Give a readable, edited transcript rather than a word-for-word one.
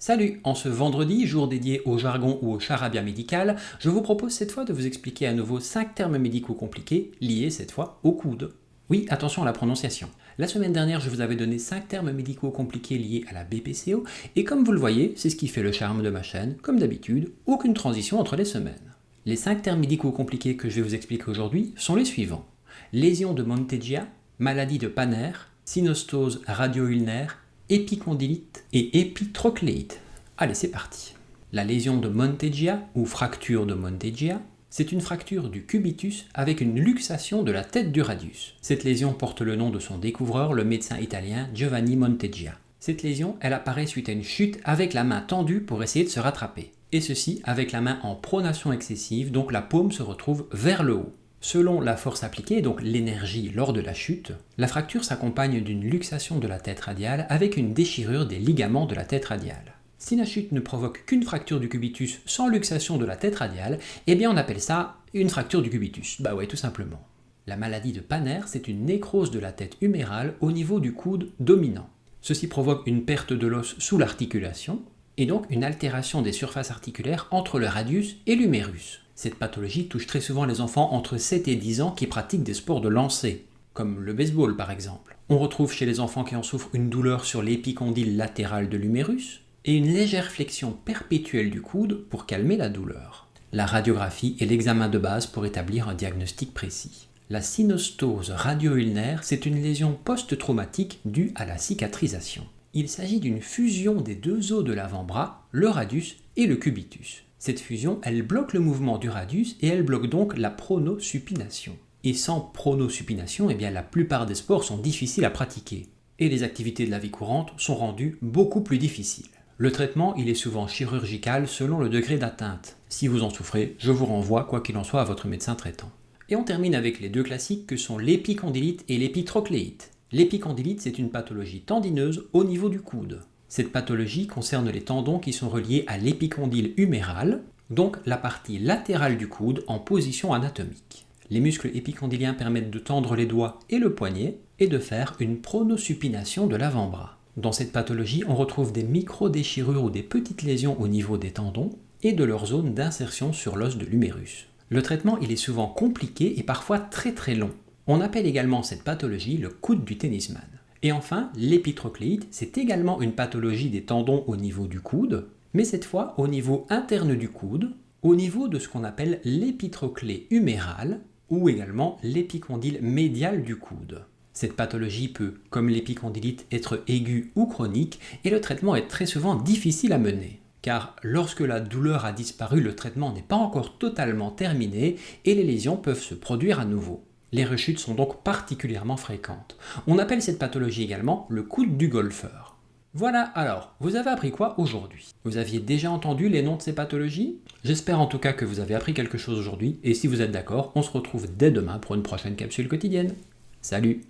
Salut! En ce vendredi, jour dédié au jargon ou au charabia médical, je vous propose cette fois de vous expliquer à nouveau 5 termes médicaux compliqués liés cette fois au coude. Oui, attention à la prononciation. La semaine dernière, je vous avais donné 5 termes médicaux compliqués liés à la BPCO, et comme vous le voyez, c'est ce qui fait le charme de ma chaîne, comme d'habitude, aucune transition entre les semaines. Les 5 termes médicaux compliqués que je vais vous expliquer aujourd'hui sont les suivants. Lésion de Monteggia, maladie de Panner, synostose radio-ulnaire, épicondylite et épitrocléite. Allez, c'est parti. La lésion de Monteggia ou fracture de Monteggia, c'est une fracture du cubitus avec une luxation de la tête du radius. Cette lésion porte le nom de son découvreur, le médecin italien Giovanni Monteggia. Cette lésion, elle apparaît suite à une chute avec la main tendue pour essayer de se rattraper. Et ceci avec la main en pronation excessive, donc la paume se retrouve vers le haut. Selon la force appliquée, donc l'énergie lors de la chute, la fracture s'accompagne d'une luxation de la tête radiale avec une déchirure des ligaments de la tête radiale. Si la chute ne provoque qu'une fracture du cubitus sans luxation de la tête radiale, eh bien on appelle ça une fracture du cubitus. Bah ouais, tout simplement. La maladie de Panner, c'est une nécrose de la tête humérale au niveau du coude dominant. Ceci provoque une perte de l'os sous l'articulation, et donc une altération des surfaces articulaires entre le radius et l'humérus. Cette pathologie touche très souvent les enfants entre 7 et 10 ans qui pratiquent des sports de lancer, comme le baseball par exemple. On retrouve chez les enfants qui en souffrent une douleur sur l'épicondyle latéral de l'humérus et une légère flexion perpétuelle du coude pour calmer la douleur. La radiographie est l'examen de base pour établir un diagnostic précis. La synostose radio-ulnaire, c'est une lésion post-traumatique due à la cicatrisation. Il s'agit d'une fusion des deux os de l'avant-bras, le radius et le cubitus. Cette fusion, elle bloque le mouvement du radius et elle bloque donc la pronosupination. Et sans pronosupination, eh bien, la plupart des sports sont difficiles à pratiquer. Et les activités de la vie courante sont rendues beaucoup plus difficiles. Le traitement, il est souvent chirurgical selon le degré d'atteinte. Si vous en souffrez, je vous renvoie, quoi qu'il en soit, à votre médecin traitant. Et on termine avec les deux classiques que sont l'épicondylite et l'épitrocléite. L'épicondylite, c'est une pathologie tendineuse au niveau du coude. Cette pathologie concerne les tendons qui sont reliés à l'épicondyle huméral, donc la partie latérale du coude en position anatomique. Les muscles épicondyliens permettent de tendre les doigts et le poignet et de faire une pronosupination de l'avant-bras. Dans cette pathologie, on retrouve des micro-déchirures ou des petites lésions au niveau des tendons et de leur zone d'insertion sur l'os de l'humérus. Le traitement, il est souvent compliqué et parfois très très long. On appelle également cette pathologie le coude du tennisman. Et enfin, l'épitrocléite, c'est également une pathologie des tendons au niveau du coude, mais cette fois au niveau interne du coude, au niveau de ce qu'on appelle l'épitroclé huméral, ou également l'épicondyle médial du coude. Cette pathologie peut, comme l'épicondylite, être aiguë ou chronique, et le traitement est très souvent difficile à mener. Car lorsque la douleur a disparu, le traitement n'est pas encore totalement terminé, et les lésions peuvent se produire à nouveau. Les rechutes sont donc particulièrement fréquentes. On appelle cette pathologie également le coude du golfeur. Voilà, alors, vous avez appris quoi aujourd'hui? Vous aviez déjà entendu les noms de ces pathologies? J'espère en tout cas que vous avez appris quelque chose aujourd'hui, et si vous êtes d'accord, on se retrouve dès demain pour une prochaine capsule quotidienne. Salut!